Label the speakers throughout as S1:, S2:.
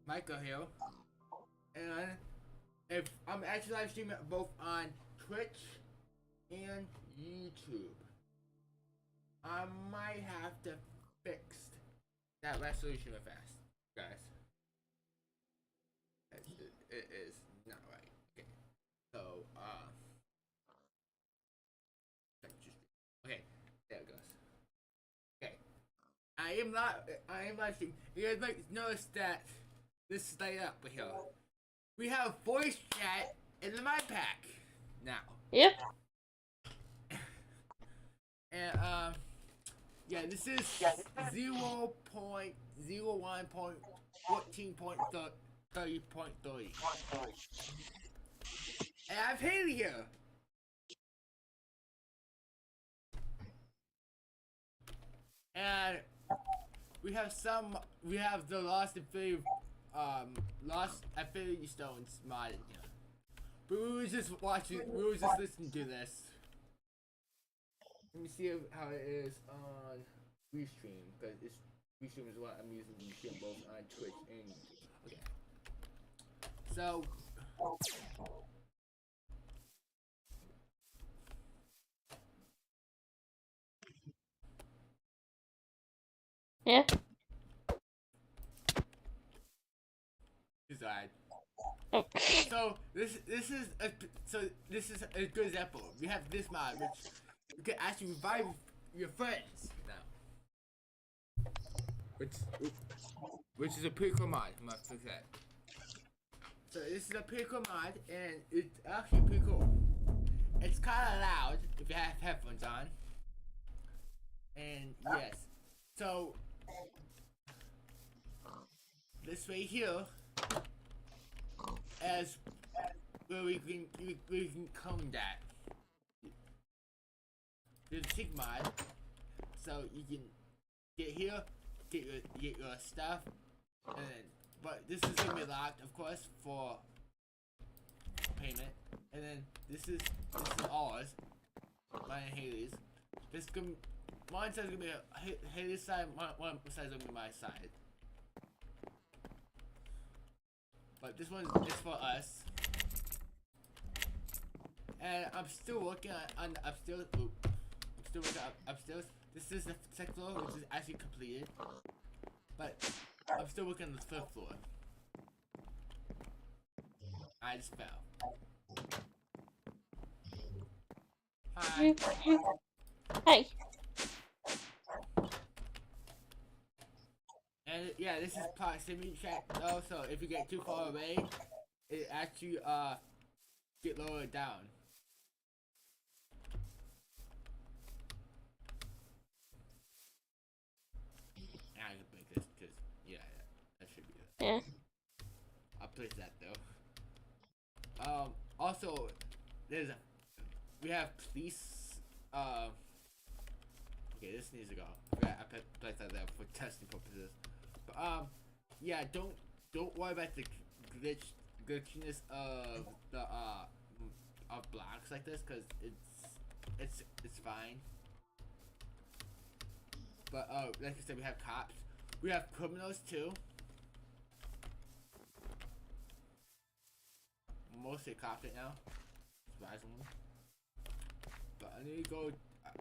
S1: Michael here, and if I'm actually live streaming both on Twitch and YouTube, I might have to fix that resolution real fast, guys. It is not right. Okay, so okay, there it goes. Okay, I am live streaming. You guys might notice that this is light up here. We have voice chat in the Modpack now.
S2: Yep.
S1: And yeah, this is 0.01.14.30.3. And I have Haley here. And we have the Lost Infinity Stones mod in here. But we were just listening to this. Let me see how it is on Restream, because Restream is what I'm using to stream both on Twitch and YouTube. Okay. So
S2: Yeah.
S1: decide.
S2: Oh.
S1: So this is a good example. We have this mod which you can actually revive your friends now. Which is a pretty cool mod, I must say that. So this is a pretty cool mod, and it's actually pretty cool. It's kinda loud if you have headphones on. And yes. So this right here as where we can come that. There's a sync mod, so you can get here, get your stuff, and then, but this is gonna be locked, of course, for payment. And then this is ours, mine and Haley's. This one side's gonna be Haley's side, one side's gonna be my side. But this one is for us. And I'm still working on upstairs. I'm still working on upstairs. This is the second floor, which is actually completed. But I'm still working on the third floor. I just fell. Hi.
S2: Hey.
S1: And yeah, this is proximity check though, so if you get too far away, it actually get lowered down. I can break this because yeah, that should be it.
S2: Yeah.
S1: I'll place that though. Also, we have police. Okay, this needs to go. I placed that there for testing purposes. But yeah, don't worry about the glitchiness of the of blocks like this, because it's fine. But like I said, we have cops. We have criminals too. Mostly cops right now, surprisingly. But I need to go.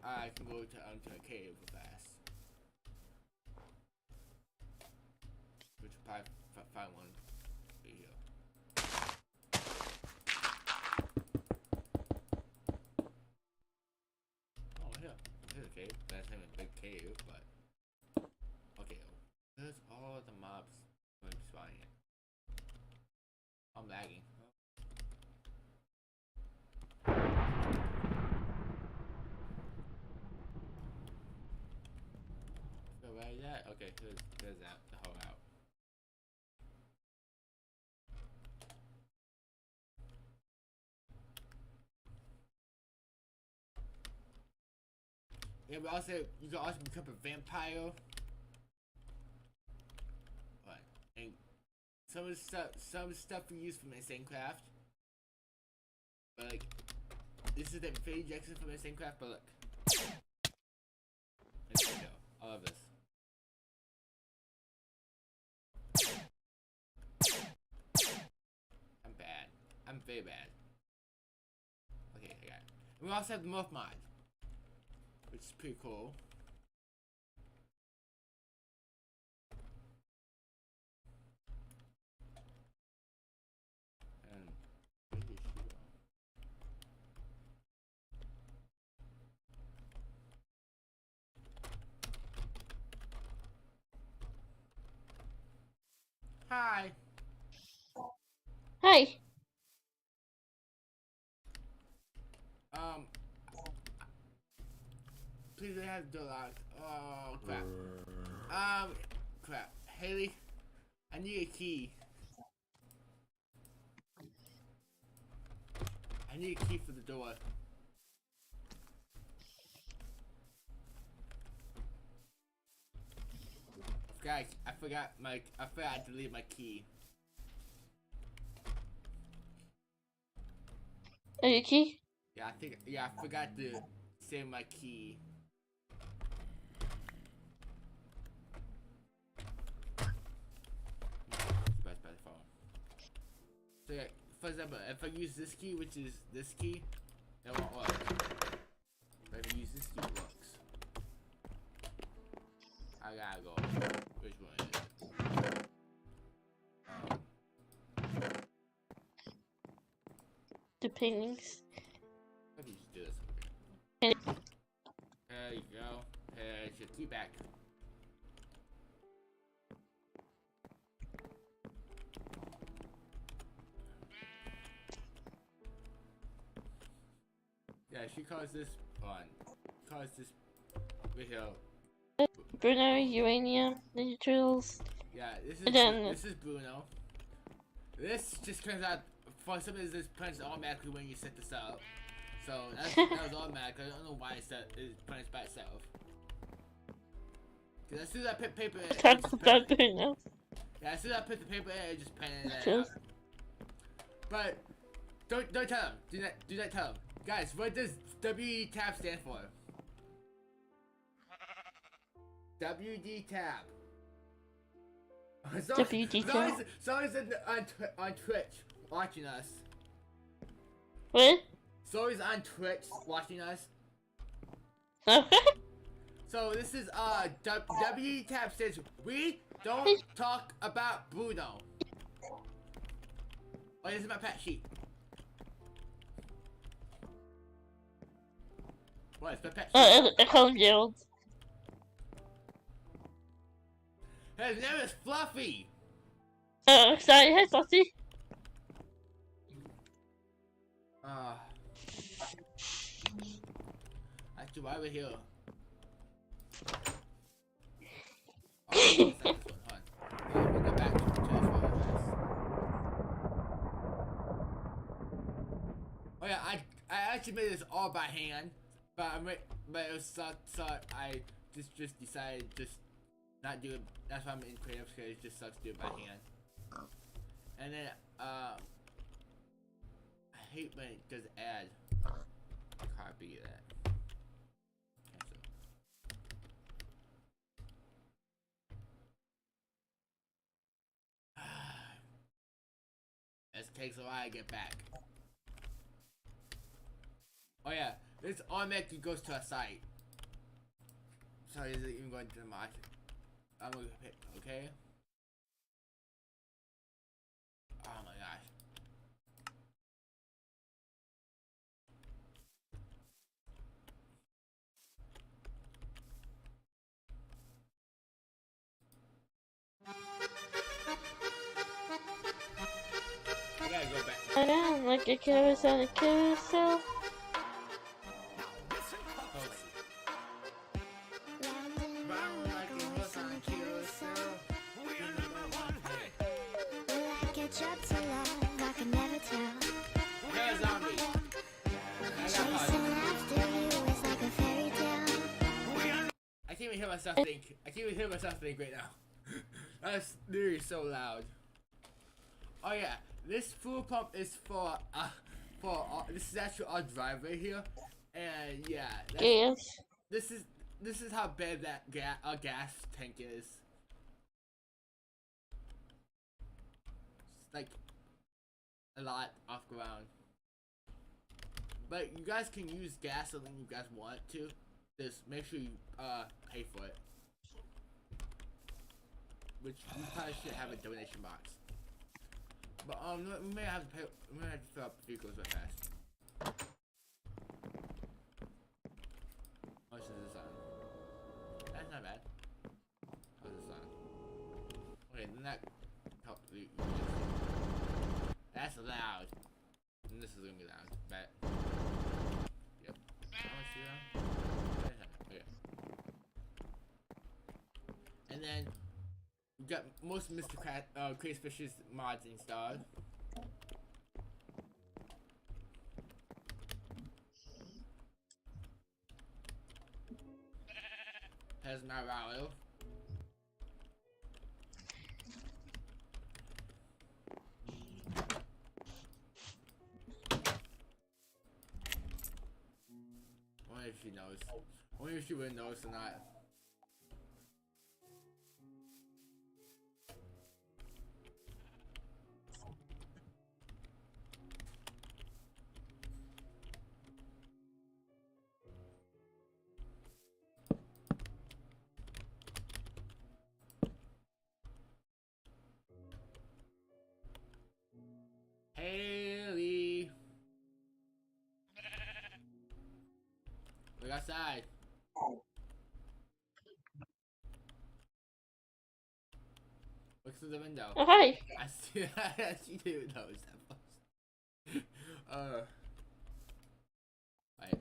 S1: I can go to a cave real fast. Which probably find one right here. Oh yeah, there's a cave. That's not a big cave, but okay. There's all the mobs going spawning it. I'm lagging. So where is that? Okay, there's that. The whole out. Yeah, but also you can also become a vampire. What? And some of the stuff we use from MCrashCraft. But like, this is the Infinity Jackson from MCrashCraft. But look, there you go. All of this. very bad. Okay, I got it. And we also have the Morph mod, which is pretty cool. And where did she go? Hi.
S2: Hi.
S1: Please they have the door locked. Oh crap. Crap. Haley, I need a key. I need a key for the door. Guys, I forgot to leave my key.
S2: Are you key?
S1: Yeah, I forgot to save my key. Best by the phone. So yeah, for example, if I use this key, which is this key, that won't work. But if I use this key, it works. I gotta go. Which one is it?
S2: The paintings.
S1: Let me just do this. There you go. Here's your key back. Yeah, she calls this fun. Calls this right here.
S2: Bruno, Urania, Ninja Turtles.
S1: Yeah,
S2: And then
S1: this is Bruno. This just comes out for some reason this prints automatically when you set this up. So that was automatic. I don't know why it prints by itself. Cause as soon as I put paper in,
S2: talk about Bruno.
S1: yeah, as soon as I put the paper in, it just printed it out. But don't tell him. Do not tell him. Guys, what does WD tab stand for? WD tab.
S2: WD tab.
S1: Someone's on Twitch watching us.
S2: What?
S1: Someone's on Twitch watching us. So this is WD tab says we don't talk about Bruno. Oh, this is my pet sheet. What? It's my pet sheet.
S2: I call him Gerald.
S1: His name is Fluffy.
S2: Oh, sorry, hi Fluffy.
S1: Actually, why are we here? Oh, it's not this one, huh? We'll go back to this one. Oh yeah, I actually made this all by hand, but it was so I just decided just not do it. That's why I'm in creative, because it just sucks to do it by hand. And then I hate when it does add. Copy that. Cancel. This takes a while to get back. Oh yeah, this automatically goes to a site. Sorry, is it even going to the market? I'm gonna hit okay. Oh my gosh. I gotta go back.
S2: I am like a carousel, a carousel.
S1: I can't even hear myself think. I can't even hear myself think right now. That's literally so loud. Oh yeah, this fuel pump is for this is actually our driveway here, and yeah,
S2: Yes.
S1: this is how bad that gas tank is. It's like a lot off ground. But you guys can use gasoline if you guys want to. Just make sure you pay for it. Which you probably should have a donation box. But we may have to pay. We may have to fill up vehicles real fast. How much is this on? That's not bad. How's this on? Okay, then that help. That's loud. And this is gonna be loud. Bet. Yep. How much is that? Okay. And then we got most MCrashCraft Crazy Fishes mods installed. Has my Rallo. I wonder if she knows. I wonder if she would notice or not. Haley! Look outside. Look through the window.
S2: Oh, hi.
S1: I see. She didn't notice that. Right.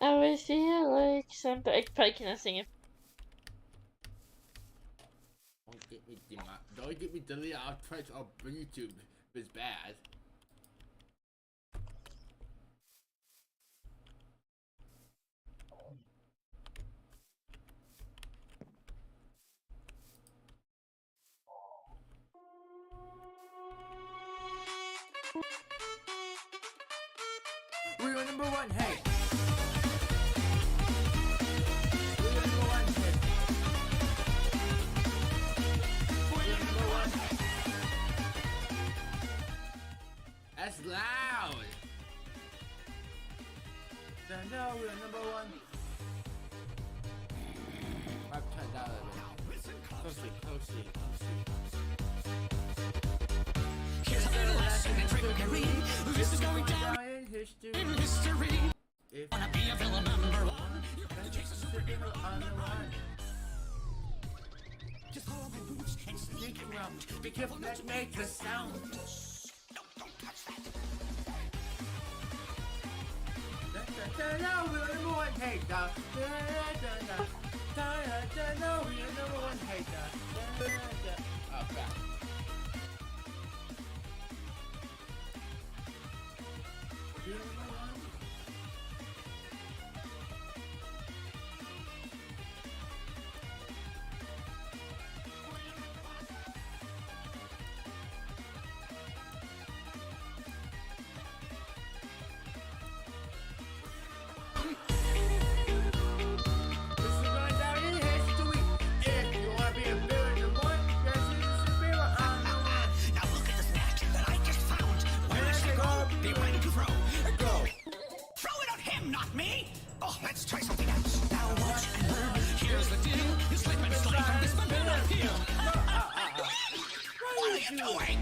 S2: I was here like something. I probably cannot sing it.
S1: Don't get me deleted off Twitch or YouTube. It's bad. We are number one, hey! We are number one, hey! We are number one. That's loud! No, we are number one. I've turned down a little bit. Closely.
S3: Here's a little lesson in trickery. This is going down
S1: in history. If
S3: Wanna be a villain number one? You
S1: that's just sitting on the line.
S3: just follow my roots and sneak
S1: Sneak around. Be careful that makes a sound.
S3: Don't touch that.
S1: No, we're number one hater. No, we're number one hater. Oh crap. We're number one. This is going down in history. If you want to be a villain, the one that's in the superhero, I'm the one.
S3: Now look at the snack that I just found. Where does it go? Be ready to throw.
S1: Go.
S3: Throw it on him, not me. Oh, let's try something else. Now watch and learn. Here's the deal. You slip and slide from this banana peel. What are you doing?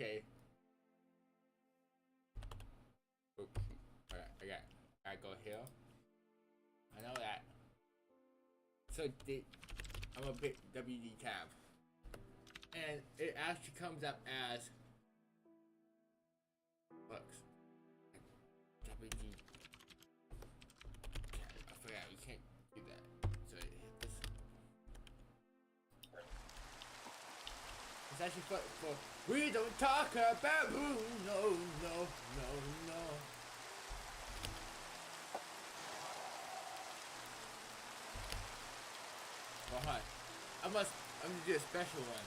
S1: Okay. Okay. I go here. I know that. So I'm a big WD tab. And it actually comes up as looks. WD. It's actually for we don't talk about Bruno, no, no, no. Oh hi. I'm gonna do a special one.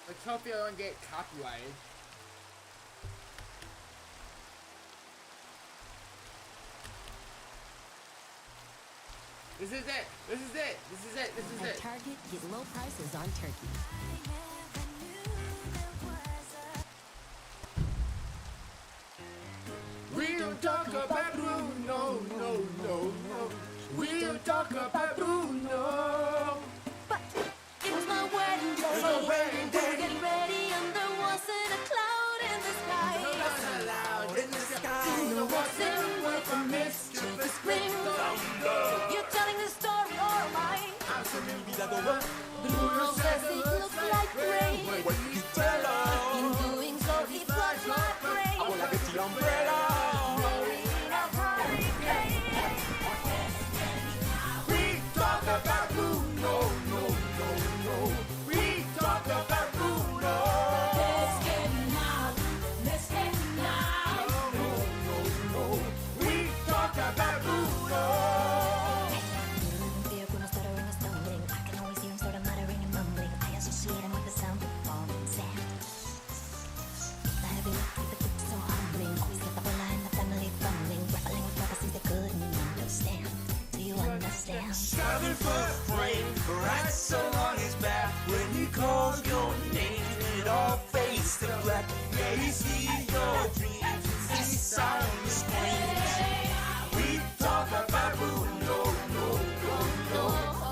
S1: Let's hope you don't get copyrighted. This is it! This is it! This is it! This is
S4: At
S1: it!
S4: Target, get low prices on turkey.
S1: We don't talk about Bruno, no, no, no. We don't talk about Bruno.
S5: But it was my wedding day.
S1: It was my wedding day.
S5: Getting ready and there wasn't a cloud in the sky.
S1: Not allowed in the sky.
S5: Bruno walks in with a mischievous grin. You're telling the story or am I? Bruno says it looks like rain. In doing so, he floods my brain.
S1: We talk about Bruno, no, no, no. We talk about Bruno.
S5: Let's get now. Let's get now.
S1: No, no, no. We talk about Bruno.
S4: Fear Bruno stuttering and stumbling. I can always hear him sort of muttering and mumbling. I associate him with the sound of falling sand. The heavy lift with the grip so humbling. Always get the bola and the family fumbling. Grappling with prophecies they couldn't understand. Do you understand?
S6: 7-foot frame, right so on his back. When he calls your name, it all fades to black. Yeah, he sees your dreams, he sounds screams. We talk about Bruno, no, no, no.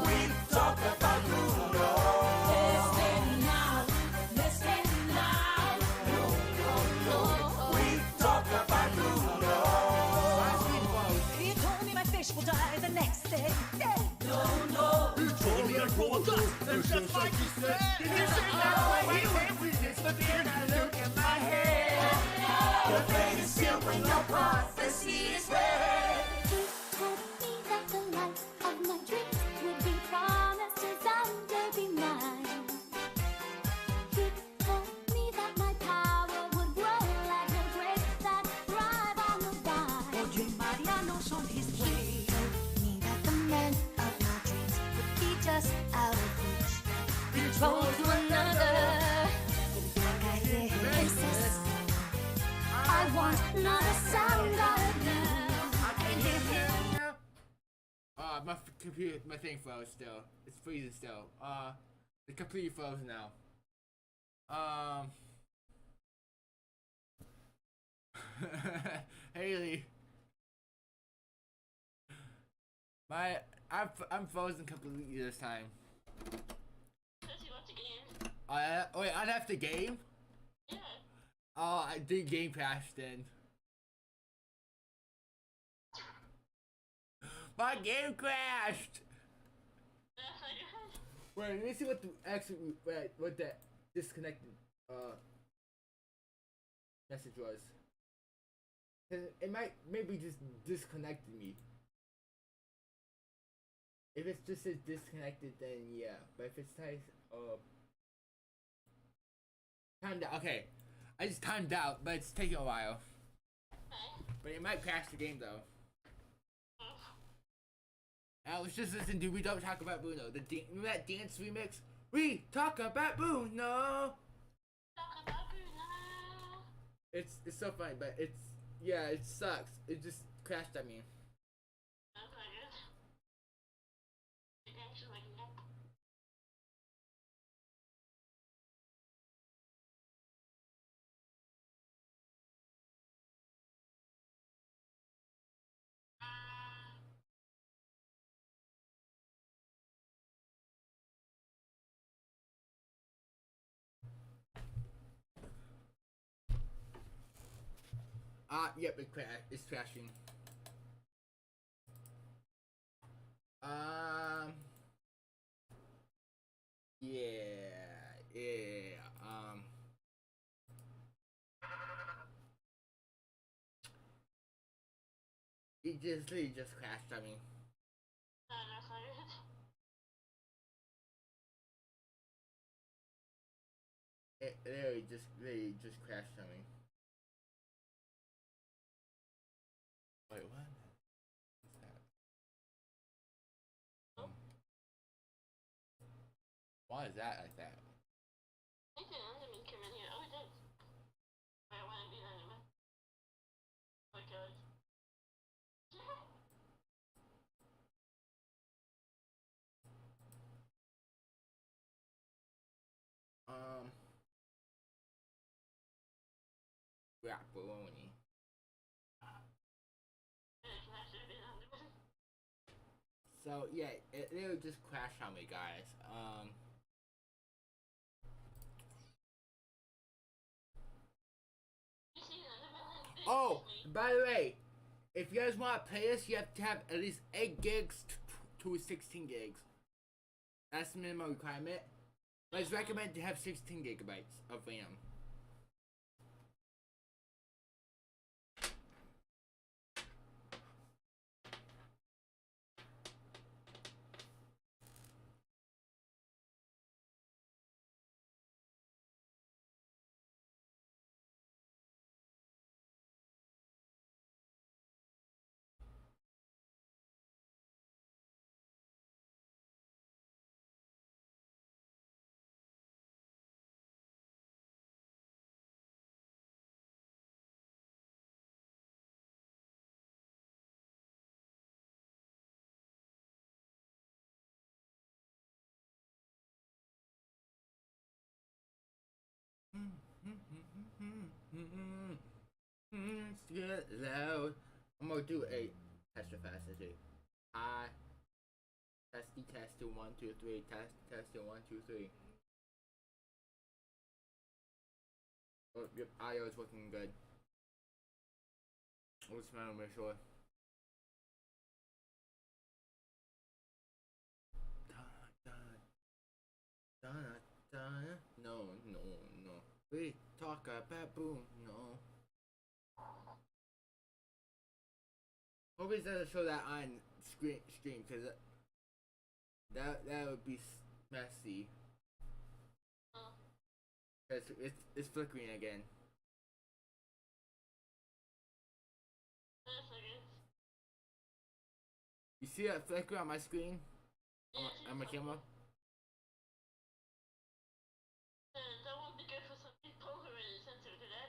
S6: We talk about Bruno.
S5: Let's get now. Let's get now.
S6: No, no, no. We talk about Bruno.
S5: If you told me my fish will die the next day.
S6: Told me I'd grow a gut, and just like you said, you said that way. Can't resist the fear that look in my head. Your pain is sealed when your prophecy is read.
S5: He told me that the life of my dreams would be promised to someday be mine. He told me that my power would grow like the grapes that thrive on the vine. Oye, Mariano son his way.
S4: Me that the man of my dreams would be just out of reach.
S5: He told to another,
S4: Like I hear him say,
S5: I want not a sound out of you.
S1: I can hear him now. My computer, my thing froze still. It's freezing still. It completely froze now. Haley. I'm frozen completely this time. Wait, I left the game?
S2: Yeah.
S1: Oh, I did game crash then. My game crashed! Wait, let me see what the actually what that disconnected message was. 'Cause it might maybe just disconnected me. If it's just says disconnected, then yeah. But if it's nice, timed out. Okay, I just timed out, but it's taking a while. But it might crash the game though. I was just listening to We Don't Talk About Bruno, remember that dance remix? We talk about Bruno. It's so funny, but it sucks. It just crashed at me. Yep, it's crashing. Yeah, literally just crashed on me. It literally just crashed on me. Wait, what? What's that? Why is that like that? Rapperoni. So yeah, it literally just crashed on me, guys. Oh, by the way, if you guys want to play this, you have to have at least 8 gigs to 16 gigs. That's the minimum requirement. But it's recommended to have 16 gigabytes of RAM. It's get loud. I'm gonna do a extra fast too. I testy testing 1 2 3 testing 1 2 3. Oh, yep, IO is working good. Let's make sure. No. We talk about boom. No. Hope it doesn't show that on stream, cause that would be messy. Cause it's flickering again. You see that flicker on my screen? On my camera?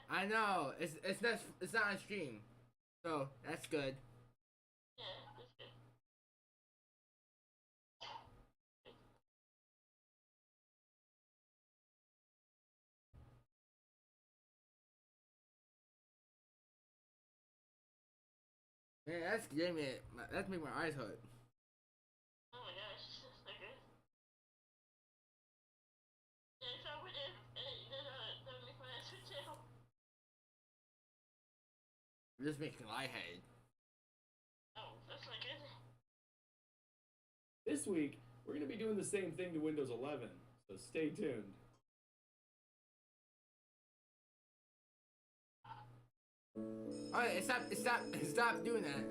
S1: I know. It's not on stream. So that's good. Man, that's getting me. That's making my eyes hurt.
S2: Oh my gosh, that's not good. Yeah, if I would have, that would make my eyes hurt too.
S1: This makes me lightheaded.
S2: Oh, that's not good.
S7: This week, we're going to be doing the same thing to Windows 11, so stay tuned.
S1: Alright, stop doing that.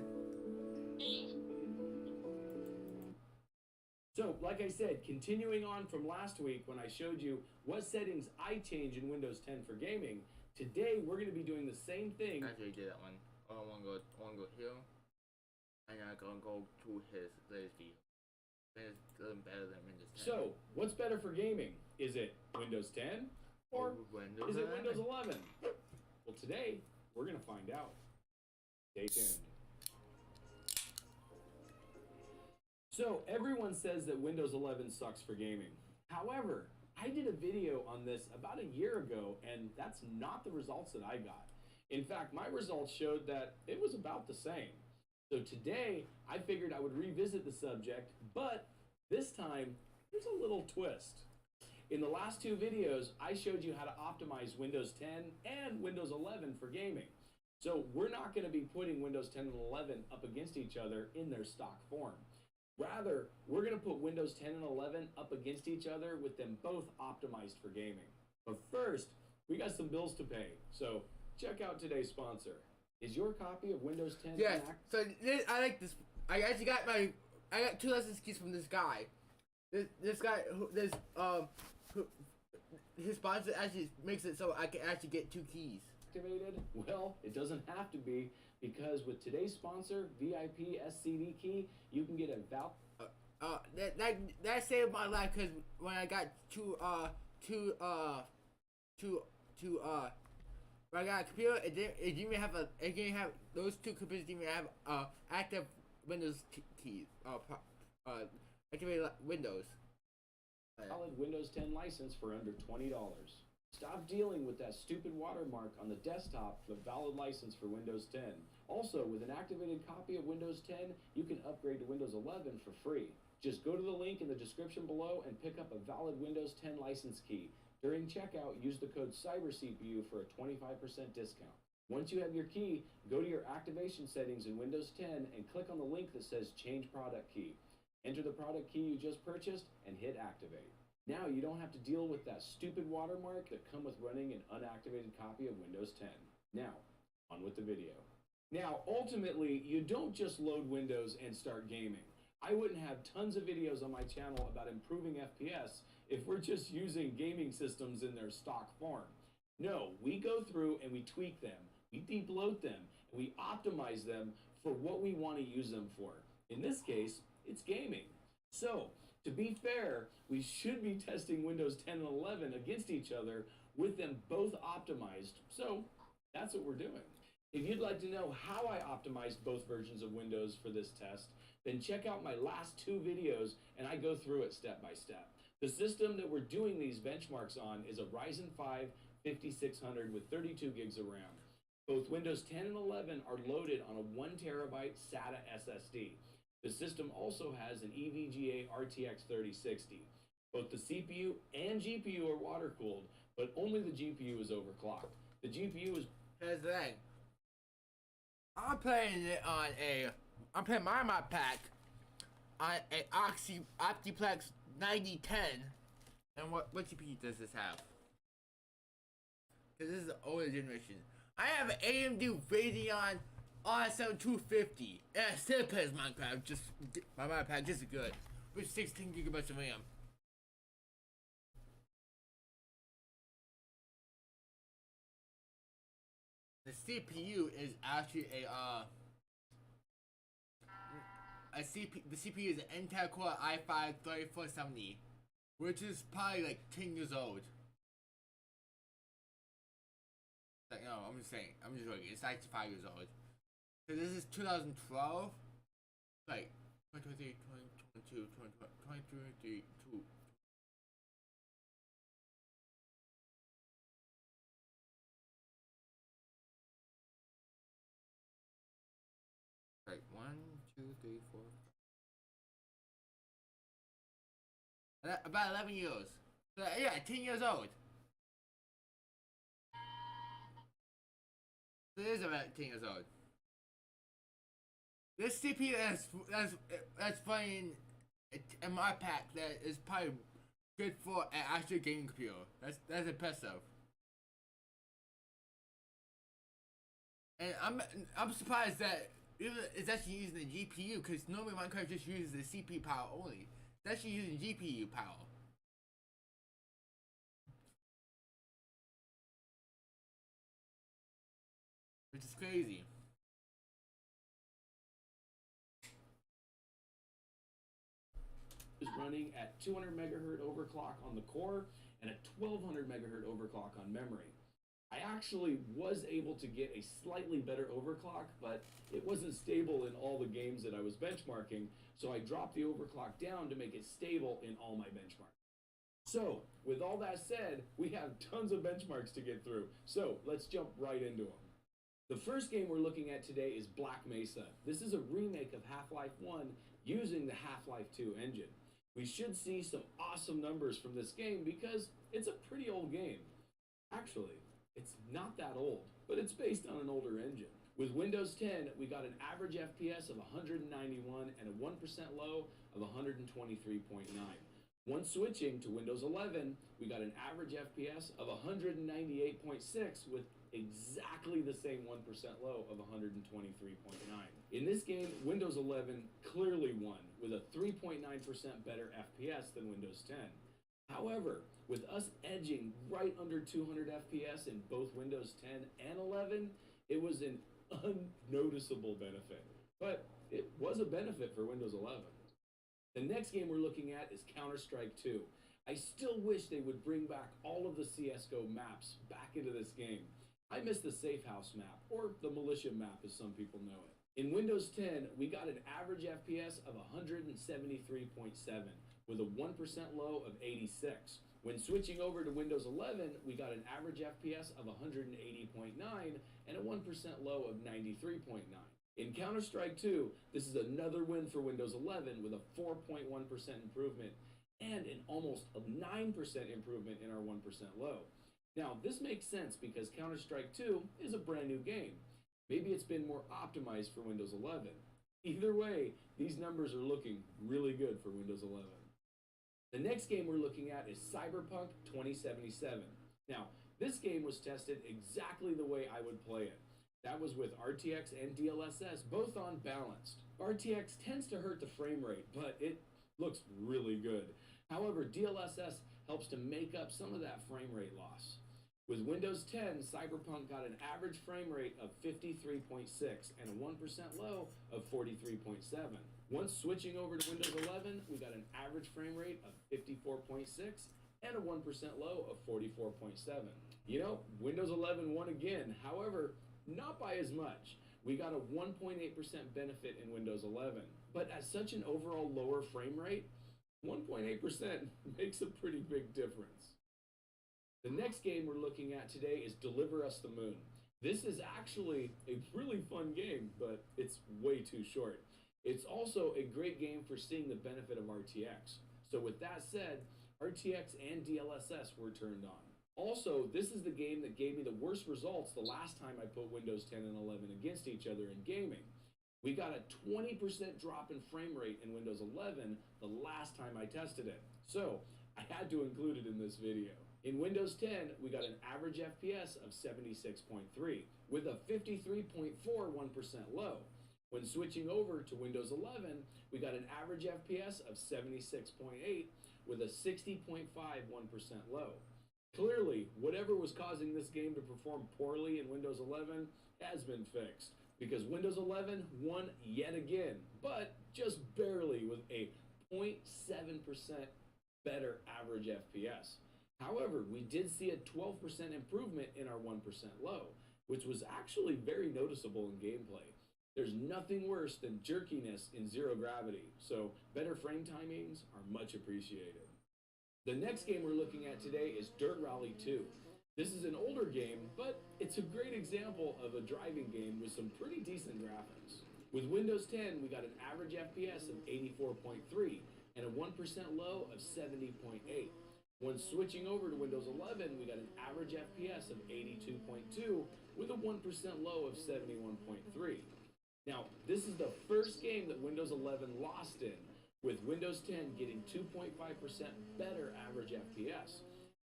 S7: So, like I said, continuing on from last week when I showed you what settings I change in Windows 10 for gaming, today we're going to be doing the same thing.
S1: Actually, did that one. I want to go here, and I'm gonna go to his latest video. It's better than Windows 10.
S7: So, what's better for gaming? Is it Windows 10 or is it Windows 11? Well, today we're going to find out. Stay tuned. So, everyone says that Windows 11 sucks for gaming. However, I did a video on this about a year ago, and that's not the results that I got. In fact, my results showed that it was about the same. So today, I figured I would revisit the subject, but this time, there's a little twist. In the last 2 videos, I showed you how to optimize Windows 10 and Windows 11 for gaming. So we're not going to be putting Windows 10 and 11 up against each other in their stock form. Rather, we're going to put Windows 10 and 11 up against each other with them both optimized for gaming. But first, we got some bills to pay, so check out today's sponsor, Is your copy of Windows 10
S1: Yes.
S7: Mac?
S1: So I like this. I actually got I got 2 license keys from this guy. This guy who his sponsor actually makes it so I can actually get 2 keys.
S7: Activated? Well, it doesn't have to be, because with today's sponsor, VIP SCD key, you can get a
S1: That saved my life, because when I got when I got a computer, it didn't have those 2 computers didn't even have active Windows keys activated Windows.
S7: valid Windows 10 license for under $20. Stop dealing with that stupid watermark on the desktop for the valid license for Windows 10. Also, with an activated copy of Windows 10, you can upgrade to Windows 11 for free. Just go to the link in the description below and pick up a valid Windows 10 license key. During checkout, use the code CYBERCPU for a 25% discount. Once you have your key, go to your activation settings in Windows 10 and click on the link that says Change Product Key. Enter the product key you just purchased and hit Activate. Now you don't have to deal with that stupid watermark that come with running an unactivated copy of Windows 10. Now, on with the video. Now, ultimately, you don't just load Windows and start gaming. I wouldn't have tons of videos on my channel about improving FPS if we're just using gaming systems in their stock form. No, we go through and we tweak them, we deload them, and we optimize them for what we want to use them for. In this case, it's gaming. So, to be fair, we should be testing Windows 10 and 11 against each other with them both optimized. So, that's what we're doing. If you'd like to know how I optimized both versions of Windows for this test, then check out my last 2 videos and I go through it step by step. The system that we're doing these benchmarks on is a Ryzen 5 5600 with 32 gigs of RAM. Both Windows 10 and 11 are loaded on a 1 terabyte SATA SSD. The system also has an EVGA RTX 3060. Both the CPU and GPU are water cooled, but only the GPU is overclocked. The GPU is...
S1: Here's the thing. I'm playing my Modpack on a Optiplex 9010. And what GPU does this have? Because this is the older generation. I have an AMD Radeon R7 250. And I still plays Minecraft. My Modpack just as good. With 16 gigabytes of RAM. The CPU is actually the CPU is an Intel Core i5 3470, which is probably like 10 years old. Like, no, I'm just saying, I'm just joking. It's actually 5 years old. So this is 2012, like 2023, 2022, 2023, 2. Like 1, 2, 3, 4. About 11 years. So, yeah, 10 years old. So it is about 10 years old. This CPU that's playing in my pack that is probably good for an actual gaming computer. That's impressive. And I'm surprised that it's actually using the GPU, because normally Minecraft just uses the CPU power only. It's actually using GPU power. Which is crazy.
S7: Is running at 200 megahertz overclock on the core and a 1200 megahertz overclock on memory. I actually was able to get a slightly better overclock, but it wasn't stable in all the games that I was benchmarking, so I dropped the overclock down to make it stable in all my benchmarks. So, with all that said, we have tons of benchmarks to get through, so let's jump right into them. The first game we're looking at today is Black Mesa. This is a remake of Half-Life 1 using the Half-Life 2 engine. We should see some awesome numbers from this game because it's a pretty old game. Actually, it's not that old, but it's based on an older engine. With Windows 10, we got an average FPS of 191 and a 1% low of 123.9. Once switching to Windows 11, we got an average FPS of 198.6 with exactly the same 1% low of 123.9. In this game, Windows 11 clearly won with a 3.9% better FPS than Windows 10. However, with us edging right under 200 FPS in both Windows 10 and 11, it was an unnoticeable benefit. But it was a benefit for Windows 11. The next game we're looking at is Counter-Strike 2. I still wish they would bring back all of the CSGO maps back into this game. I miss the Safe House map, or the Militia map as some people know it. In Windows 10, we got an average FPS of 173.7 with a 1% low of 86. When switching over to Windows 11, we got an average FPS of 180.9 and a 1% low of 93.9. In Counter-Strike 2, this is another win for Windows 11 with a 4.1% improvement and an almost a 9% improvement in our 1% low. Now, this makes sense because Counter-Strike 2 is a brand new game. Maybe it's been more optimized for Windows 11. Either way, these numbers are looking really good for Windows 11. The next game we're looking at is Cyberpunk 2077. Now, this game was tested exactly the way I would play it. That was with RTX and DLSS, both on balanced. RTX tends to hurt the frame rate, but it looks really good. However, DLSS helps to make up some of that frame rate loss. With Windows 10, Cyberpunk got an average frame rate of 53.6 and a 1% low of 43.7. Once switching over to Windows 11, we got an average frame rate of 54.6 and a 1% low of 44.7. You know, Windows 11 won again. However, not by as much. We got a 1.8% benefit in Windows 11. But at such an overall lower frame rate, 1.8% makes a pretty big difference. The next game we're looking at today is Deliver Us the Moon. This is actually a really fun game, but it's way too short. It's also a great game for seeing the benefit of RTX. So with that said, RTX and DLSS were turned on. Also, this is the game that gave me the worst results the last time I put Windows 10 and 11 against each other in gaming. We got a 20% drop in frame rate in Windows 11 the last time I tested it. So I had to include it in this video. In Windows 10, we got an average FPS of 76.3 with a 53.41% low. When switching over to Windows 11, we got an average FPS of 76.8 with a 60.51% low. Clearly, whatever was causing this game to perform poorly in Windows 11 has been fixed, because Windows 11 won yet again, but just barely with a 0.7% better average FPS. However, we did see a 12% improvement in our 1% low, which was actually very noticeable in gameplay. There's nothing worse than jerkiness in zero gravity, so better frame timings are much appreciated. The next game we're looking at today is Dirt Rally 2. This is an older game, but it's a great example of a driving game with some pretty decent graphics. With Windows 10, we got an average FPS of 84.3 and a 1% low of 70.8. When switching over to Windows 11, we got an average FPS of 82.2 with a 1% low of 71.3. Now, this is the first game that Windows 11 lost in, with Windows 10 getting 2.5% better average FPS.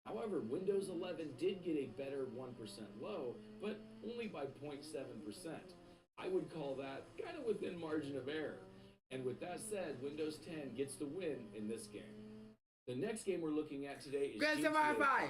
S7: However, Windows 11 did get a better 1% low, but only by 0.7%. I would call that kind of within margin of error. And with that said, Windows 10 gets the win in this game. The next game we're looking at today is GTA 5,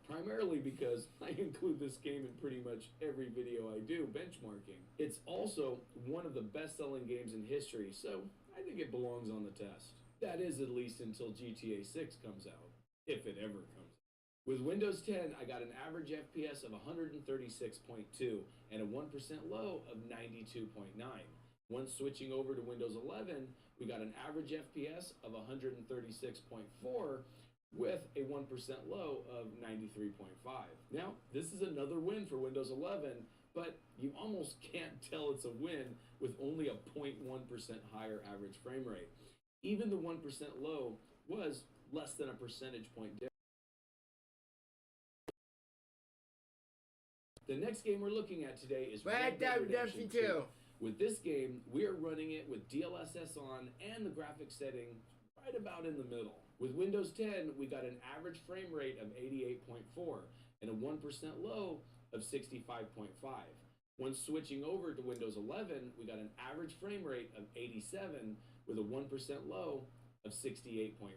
S7: primarily because I include this game in pretty much every video I do, benchmarking. It's also one of the best-selling games in history, so I think it belongs on the test. That is, at least until GTA 6 comes out, if it ever comes out. With Windows 10, I got an average FPS of 136.2 and a 1% low of 92.9. Once switching over to Windows 11, we got an average FPS of 136.4 with a 1% low of 93.5. Now, this is another win for Windows 11, but you almost can't tell it's a win with only a 0.1% higher average frame rate. Even the 1% low was less than a percentage point difference. The next game we're looking at today is Red Dead Redemption 2. With this game, we are running it with DLSS on and the graphics setting right about in the middle. With Windows 10, we got an average frame rate of 88.4 and a 1% low of 65.5. When switching over to Windows 11, we got an average frame rate of 87 with a 1% low of 68.5.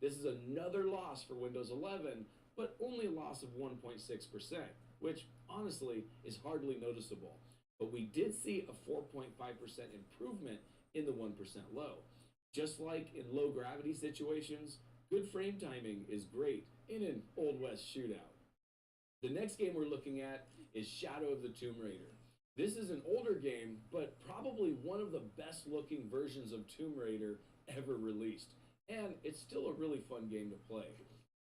S7: This is another loss for Windows 11, but only a loss of 1.6%, which honestly is hardly noticeable. But we did see a 4.5% improvement in the 1% low. Just like in low gravity situations, good frame timing is great in an Old West shootout. The next game we're looking at is Shadow of the Tomb Raider. This is an older game, but probably one of the best looking versions of Tomb Raider ever released. And it's still a really fun game to play.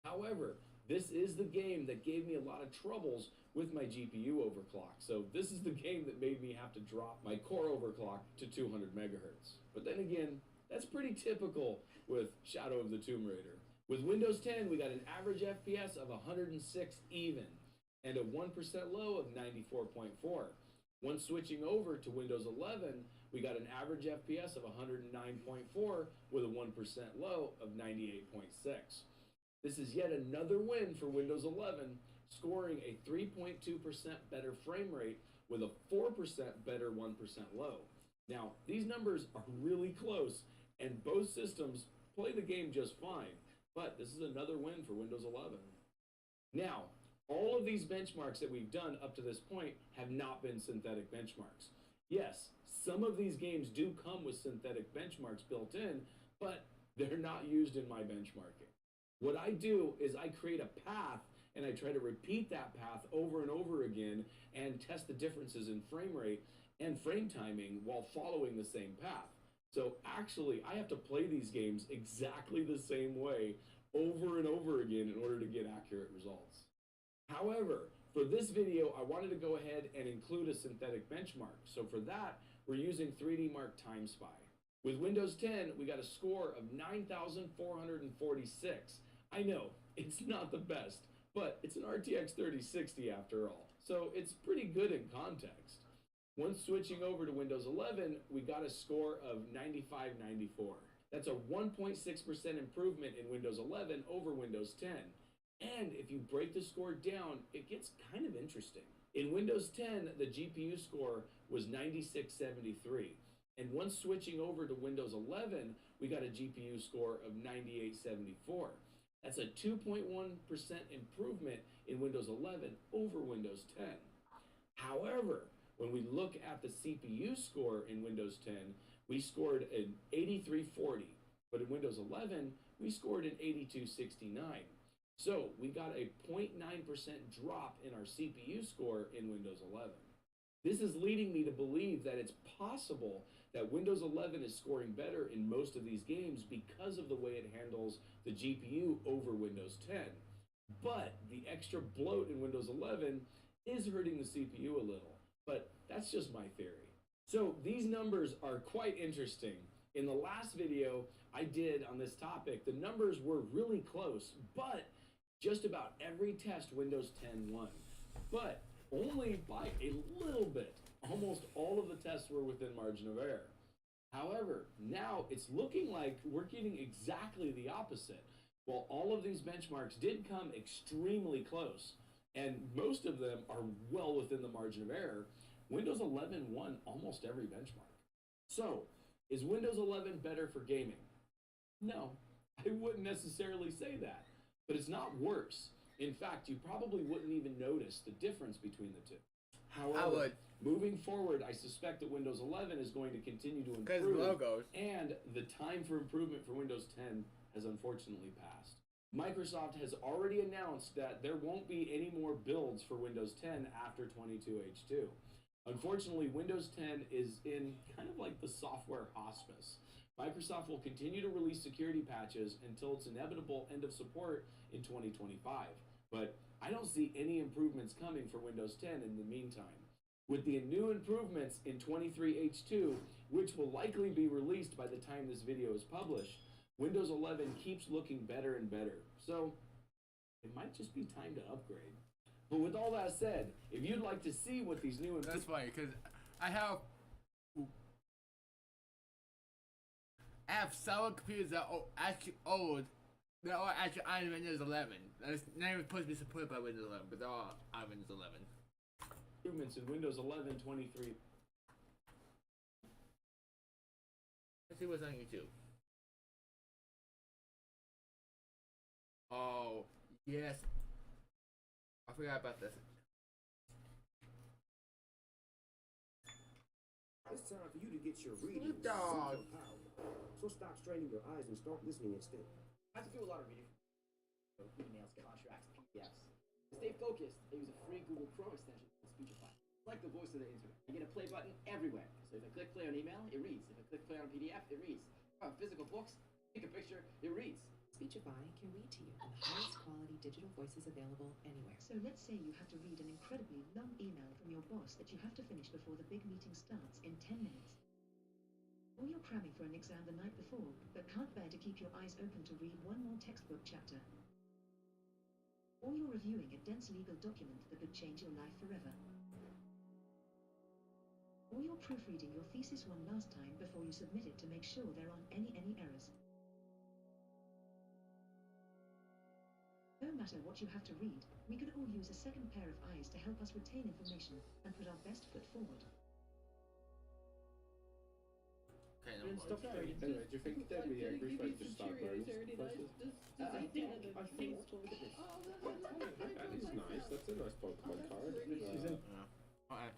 S7: However, this is the game that gave me a lot of troubles with my GPU overclock. So this is the game that made me have to drop my core overclock to 200 megahertz. But then again, that's pretty typical with Shadow of the Tomb Raider. With Windows 10, we got an average FPS of 106 even and a 1% low of 94.4. Once switching over to Windows 11, we got an average FPS of 109.4 with a 1% low of 98.6. This is yet another win for Windows 11, scoring a 3.2% better frame rate with a 4% better 1% low. Now, these numbers are really close, and both systems play the game just fine, but this is another win for Windows 11. Now, all of these benchmarks that we've done up to this point have not been synthetic benchmarks. Yes, some of these games do come with synthetic benchmarks built in, but they're not used in my benchmarking. What I do is I create a path and I try to repeat that path over and over again and test the differences in frame rate and frame timing while following the same path. So actually, I have to play these games exactly the same way over and over again in order to get accurate results. However, for this video, I wanted to go ahead and include a synthetic benchmark. So for that, we're using 3D Mark Time Spy. With Windows 10, we got a score of 9,446. I know, it's not the best, but it's an RTX 3060 after all, so it's pretty good in context. Once switching over to Windows 11, we got a score of 9594. That's a 1.6% improvement in Windows 11 over Windows 10. And if you break the score down, it gets kind of interesting. In Windows 10, the GPU score was 9673. And once switching over to Windows 11, we got a GPU score of 9874. That's a 2.1% improvement in Windows 11 over Windows 10. However, when we look at the CPU score in Windows 10, we scored an 8340, but in Windows 11, we scored an 8269. So we got a 0.9% drop in our CPU score in Windows 11. This is leading me to believe that it's possible that Windows 11 is scoring better in most of these games because of the way it handles the GPU over Windows 10. But the extra bloat in Windows 11 is hurting the CPU a little. But that's just my theory. So these numbers are quite interesting. In the last video I did on this topic, the numbers were really close, but just about every test Windows 10 won. But only by a little bit. Almost all of the tests were within margin of error. However, now it's looking like we're getting exactly the opposite. While all of these benchmarks did come extremely close, and most of them are well within the margin of error, Windows 11 won almost every benchmark. So, is Windows 11 better for gaming? No, I wouldn't necessarily say that, but it's not worse. In fact, you probably wouldn't even notice the difference between the two. However, moving forward, I suspect that Windows 11 is going to continue to improve,
S1: logos.
S7: and the time for improvement for Windows 10 has unfortunately passed. Microsoft has already announced that there won't be any more builds for Windows 10 after 22H2. Unfortunately, Windows 10 is in kind of like the software hospice. Microsoft will continue to release security patches until its inevitable end of support in 2025. But I don't see any improvements coming for Windows 10 in the meantime. With the new improvements in 23H2, which will likely be released by the time this video is published, Windows 11 keeps looking better and better. So it might just be time to upgrade. But with all that said, if you'd like to see what these new
S1: That's funny, because I have several computers that are actually old, that are actually on Windows 11. That's not even supposed to be supported by Windows 11, but they're all on Windows 11.
S7: improvements in Windows 11 23.
S1: Let's see what's on YouTube. Oh, yes. I forgot about this.
S8: It's time for you to get your reading
S1: Snoop Dogg.
S8: superpower. So stop straining your eyes and start listening instead.
S9: I have to do a lot of reading. Emails, contracts, PDFs. To stay focused, I use a free Google Chrome extension called Speechify. It's like the voice of the internet. You get a play button everywhere. So if I click play on email, it reads. If I click play on PDF, it reads. If I have physical books, take a picture, it reads.
S10: Speechify can read to you in the highest quality digital voices available anywhere. So let's say you have to read an incredibly long email from your boss that you have to finish before the big meeting starts in 10 minutes. Or you're cramming for an exam the night before, but can't bear to keep your eyes open to read one more textbook chapter. Or you're reviewing a dense legal document that could change your life forever. Or you're proofreading your thesis one last time before you submit it to make sure there aren't any errors. No matter what you have to read, we could all use a second pair of eyes to help us retain information and put our best foot forward.
S1: Okay, no
S7: And
S1: more.
S7: stuff like that. Anyway, do you think there'd be angry if I just start burning prices?
S9: I think.
S7: That is nice. That's a nice Pokemon card.
S1: Yeah. Alright.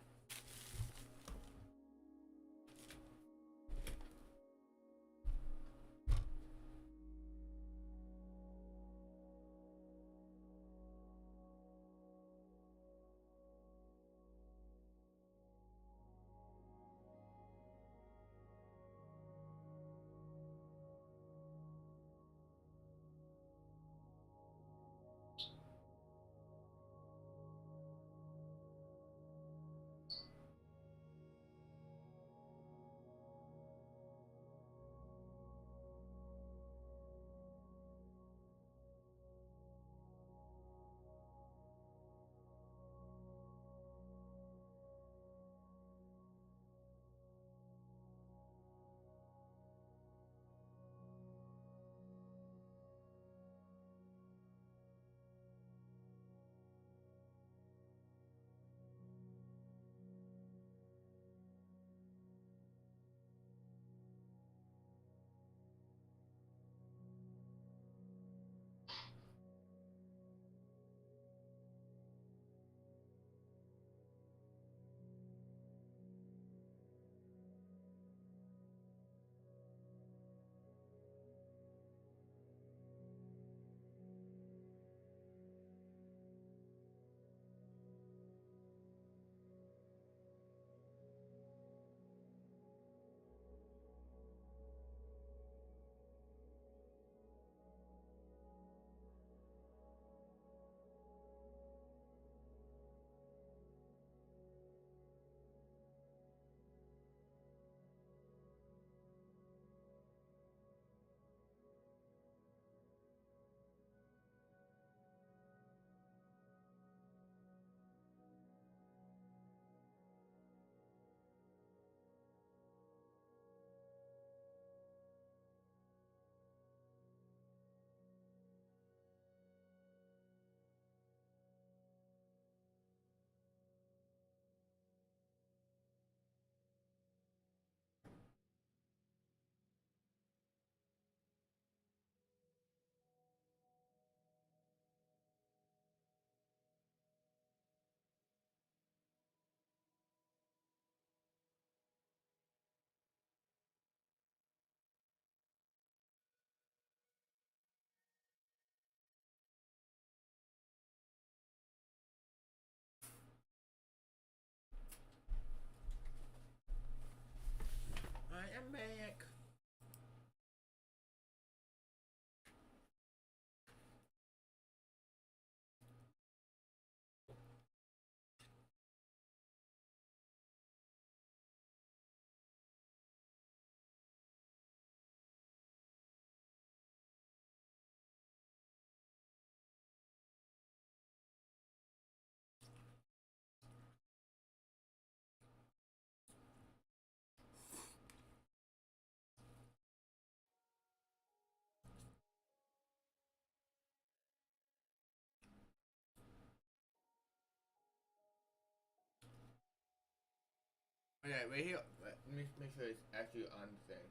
S1: Okay, right here. Let me make sure it's actually on the thing.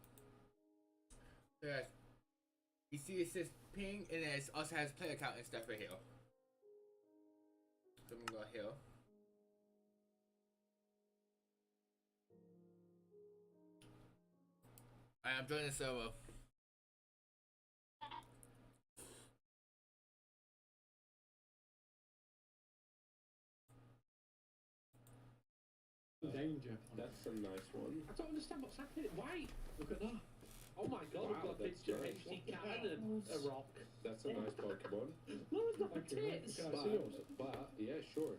S1: So guys, you see it says ping, and then it also has player count and stuff right here. So I'm gonna go here. Alright, I'm joining the server.
S7: Danger. That's a nice one. I don't understand what's happening. Why? Look at that. Oh my god, we've got a picture of MC Cannon and a rock. That's a nice Pokemon. Lauren's got the tits. But, yeah, sure.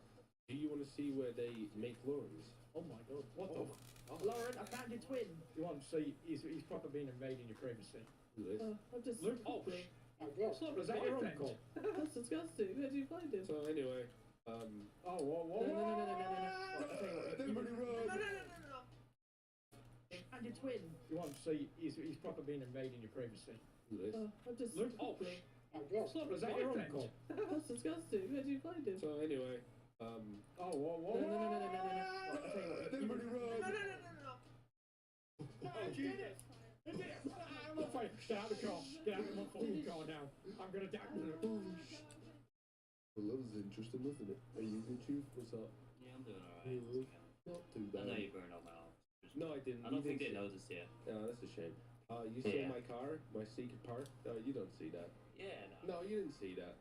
S7: Do you want to see where they make Lauren's? Oh my god. What the? Oh. Lauren, I found your twin. You want to see? He's probably been invading your privacy. Who is?
S9: I've just
S7: Look. Oh,
S9: That's
S7: is that your uncle?
S9: That's disgusting. Where did you find him?
S7: So anyway, oh, whoa.
S9: No.
S7: Everybody run.
S9: No. And your twin.
S7: You want to see? He's probably been invading your privacy. Who is?
S9: I've just
S7: Look. Oh, is that your uncle?
S9: That's disgusting. Where did you find him?
S7: So anyway, oh, whoa.
S9: No.
S7: Everybody run.
S9: No.
S7: Oh, Jesus. I'm not fighting. Get out of the car. Get out of my fucking car now. I'm gonna die. Well, that was interesting, wasn't it? Are you good, Chief? What's up?
S11: Yeah, I'm doing alright.
S7: Not too
S11: I
S7: bad.
S11: know you burned up my house.
S7: No, I didn't.
S11: I don't think they noticed yet.
S7: No, that's a shame. You saw my car? My secret part? No, you don't see that.
S11: Yeah,
S7: No, you didn't see that.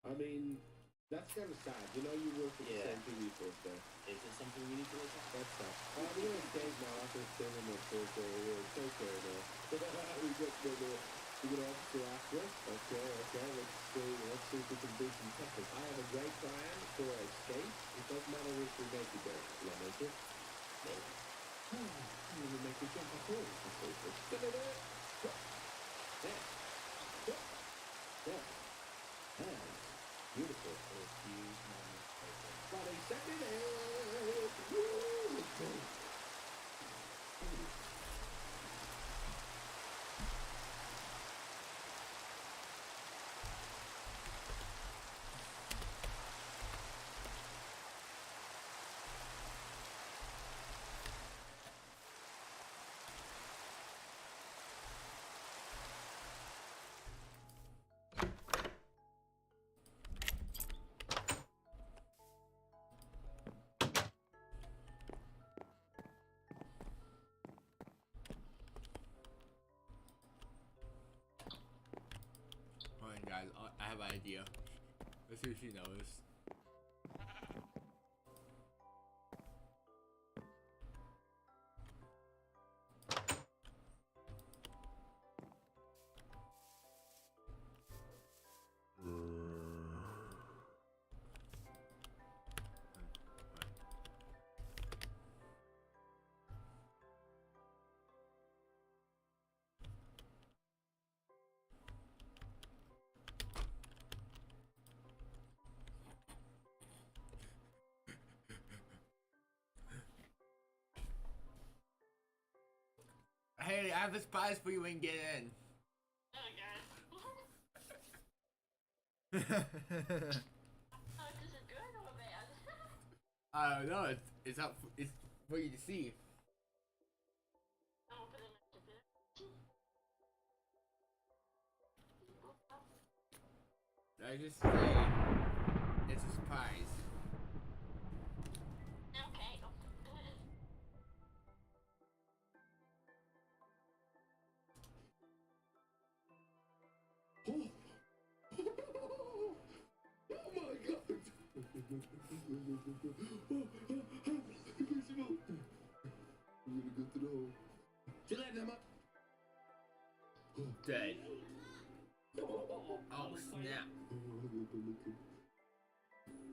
S7: I mean, that's kind of sad. You know, you work at the same TV force there.
S11: Is it something we need to look at?
S7: That's sad. We're going to stage now after staying in the force area. It's okay now. We get the officer after us. Okay. Let's see if we can do some testing. I have a great plan for a escape. It doesn't matter which we make it there. Will I make it? No. I'm going to make a jump off here. There. Beautiful. But a second
S1: Alright guys, I have an idea. Let's see if she knows. Hey, I have a surprise for you when you get in.
S2: Oh god. This is good or bad?
S1: I don't know. It's up. It's for you to see.
S2: I'm opening my computer.
S1: I just say it's a surprise.
S2: Okay.
S7: Oh my god! Invisible! I'm gonna go to the hole. Do you let them up?
S1: Dead. Oh snap.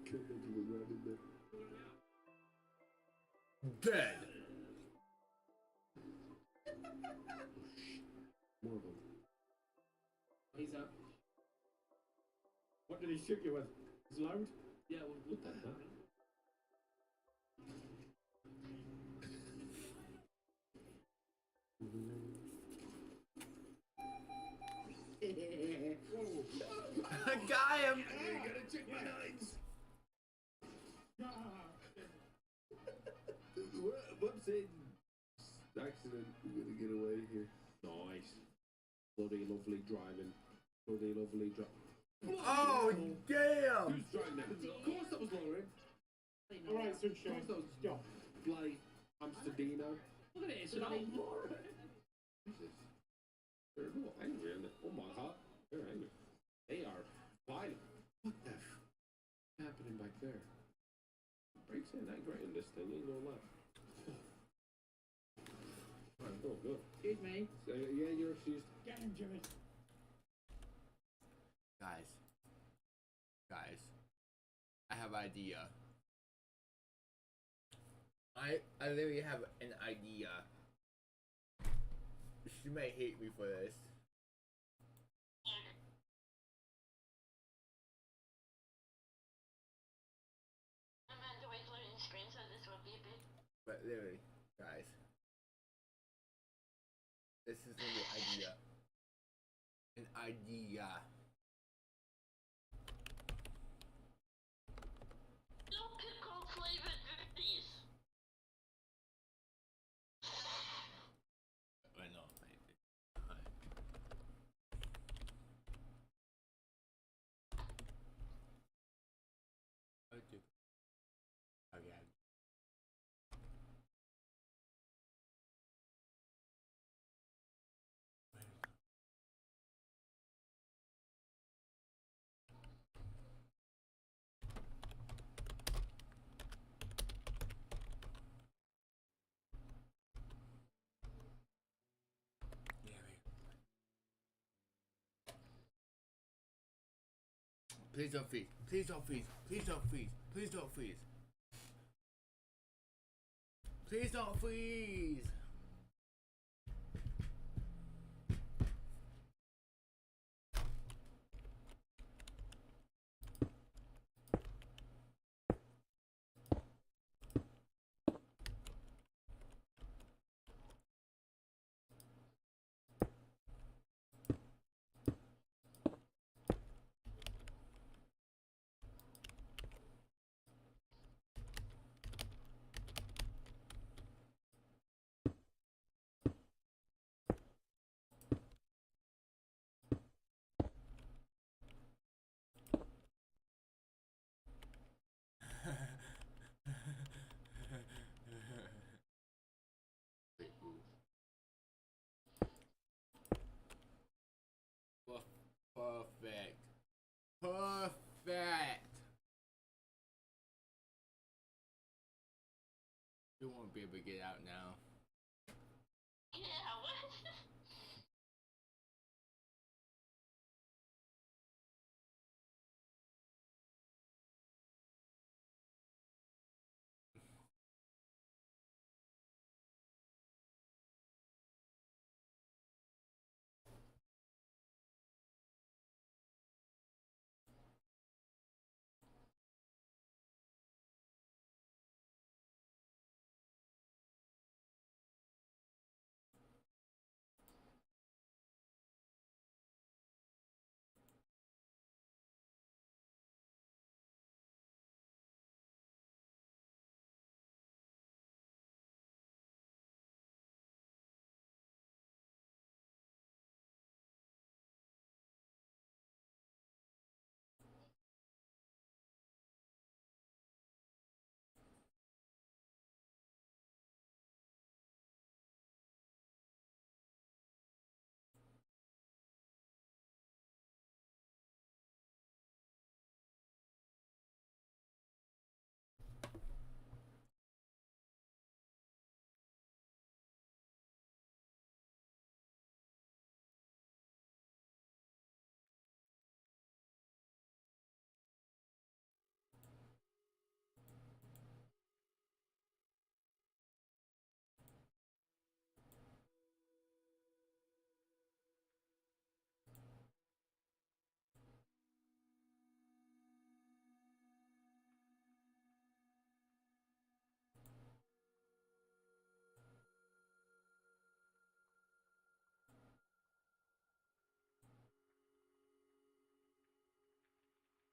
S7: Can't imagine it right in there.
S1: Dead.
S7: More of them.
S9: He's up.
S7: What did he shoot you with? Is it loud?
S9: Yeah, well,
S7: What the hell?
S1: I got him.
S7: You gotta check my eyes. then we're gonna get away here. Nice. Bloody lovely driving. Bloody lovely driving.
S1: Oh, damn!
S7: Who's driving that? Of course that was Lauren.
S8: Alright, sunshine.
S7: Of course that was
S8: Stop.
S7: bloody Amsterdino. Look at it, it's an old Lauren. Jesus. They're a little angry, aren't they? Oh my god. They're angry. They are violent. What the f happening back there? Brakes ain't that great in this thing, ain't no left. Alright, go.
S9: Excuse me.
S7: Yeah, you're excused.
S8: Get him, Jimmy.
S1: Guys, I have an idea. I literally have an idea. She might hate me for this. But literally, guys, this is an idea. An idea.
S2: No pickle flavored goodies.
S1: I know. Okay. Again. Please don't freeze. Please don't freeze. Please don't freeze. Please don't freeze. Please don't freeze. Perfect. Perfect. You won't be able to get out now.
S2: Yeah, what?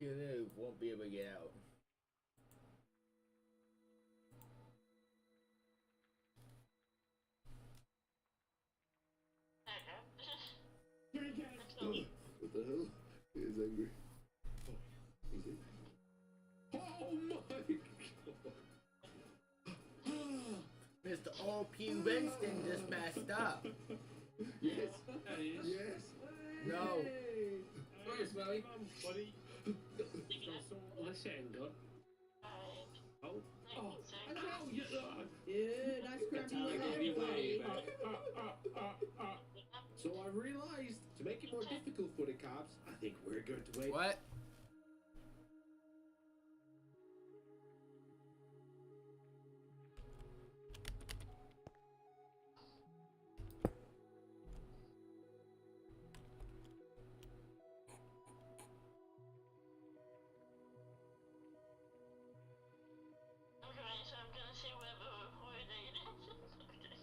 S2: You literally won't be able to get out.
S12: What the hell? He is angry. Oh, is he? Oh my god!
S1: Mr. O.P. Winston just messed up.
S12: Yes. Yes.
S1: No.
S11: Sorry, Smelly. Buddy. Listen, good. Oh. Hello, you.
S9: Yeah, nice crafty work.
S12: So I realized to make it more difficult for the cops, I think we're going to wait.
S1: What?
S2: Okay, so I'm gonna see where they it is.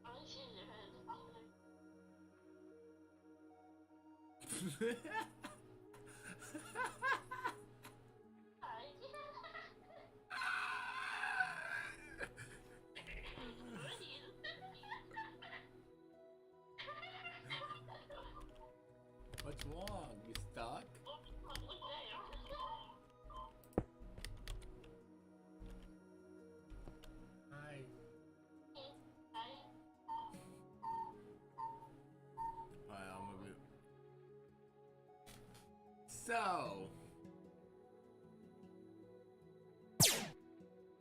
S2: I see your head.
S1: What's wrong? You stuck? Hi. Alright, I'm gonna be... So...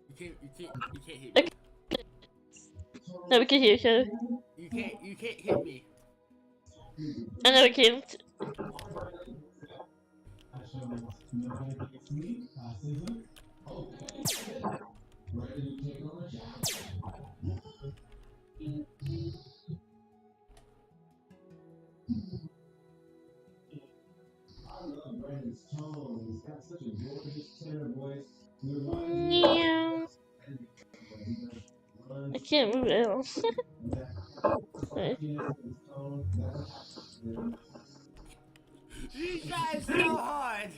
S1: You can't hit me.
S2: No, we can hear each other.
S1: You can't hit me.
S2: I know we can't. Yeah. I can't move it else. Right.
S1: You guys so hard!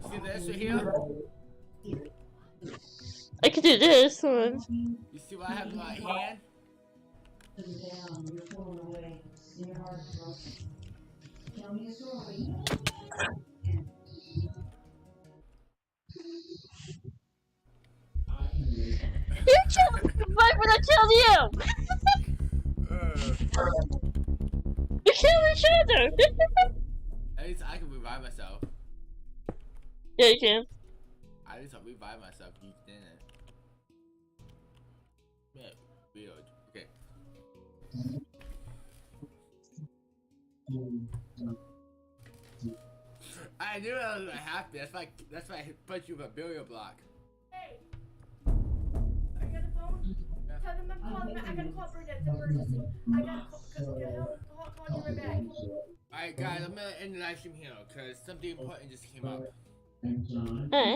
S1: See this right here?
S2: I can do this one.
S1: You see what I have in my hand?
S2: You killed me right when I killed you! You killed each other!
S1: At least I can revive myself.
S2: Yeah, you can.
S1: At least I'll revive myself. You didn't. Yeah, weird. Okay. I knew I was gonna happen. That's why I put you with a burial block.
S5: Hey, I got a phone. Tell them I'm calling. I gotta call for an emergency. I gotta call you right back.
S1: Alright guys, I'm gonna end the live stream here because something important just came up.
S2: Alright.